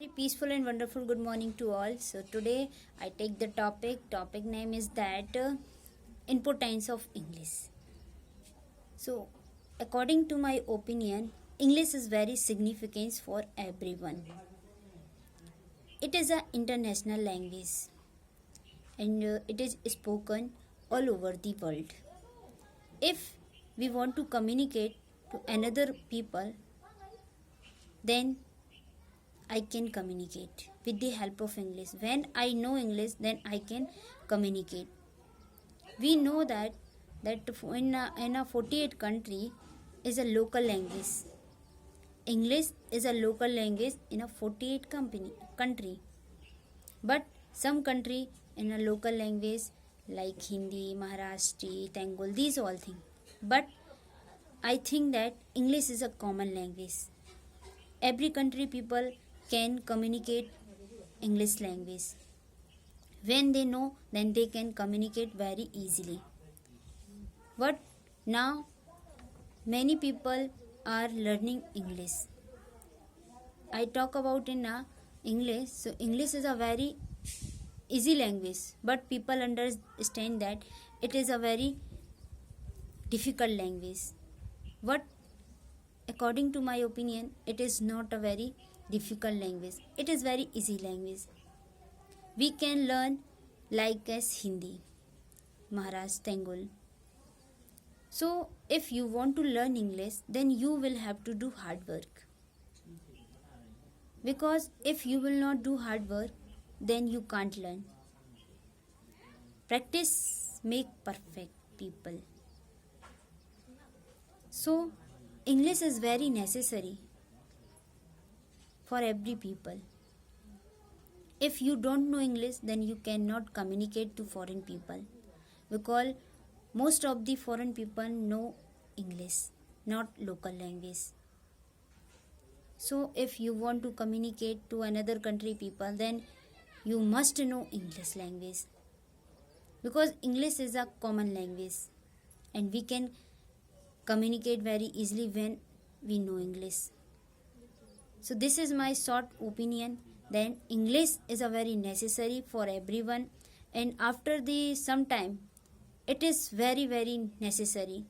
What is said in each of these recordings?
Very peaceful and wonderful good morning to all. So today I take the topic name is that importance of English. So according to my opinion, English is very significant for everyone. It is an international language and it is spoken all over the world. If we want to communicate to another people, then I can communicate with the help of English. When I know English, then I can communicate. We know that in a 48 country is a local language. English is a local language in a 48 country. But some country in a local language like Hindi, Maharashtra, Bengali, these all things. But I think that English is a common language. Every country people can communicate English language. When they know, then they can communicate very easily. But now many people are learning English. I talk about in English. So English is a very easy language, but people understand that it is a very difficult language. But according to my opinion, it is not a very difficult language. It is very easy language. We can learn like as Hindi, Maharashtra, Bengali. So if you want to learn English, then you will have to do hard work. Because if you will not do hard work, then you can't learn. Practice make perfect people. So English is very necessary for every people. If you don't know English, then you cannot communicate to foreign people, because most of the foreign people know English, not local language. So if you want to communicate to another country people, then you must know English language, because English is a common language and we can communicate very easily when we know English. So this is my short opinion. Then English is a very necessary for everyone, and after the some time it is very necessary.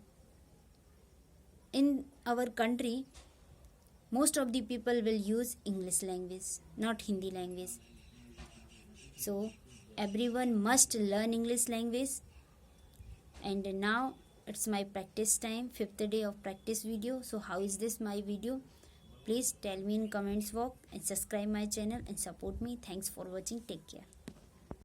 In our country, most of the people will use English language, not Hindi language. So everyone must learn English language. And now it's my practice time, 5th day of practice video. So how is this my video? Please tell me in comments box and subscribe my channel and support me. Thanks for watching. Take care.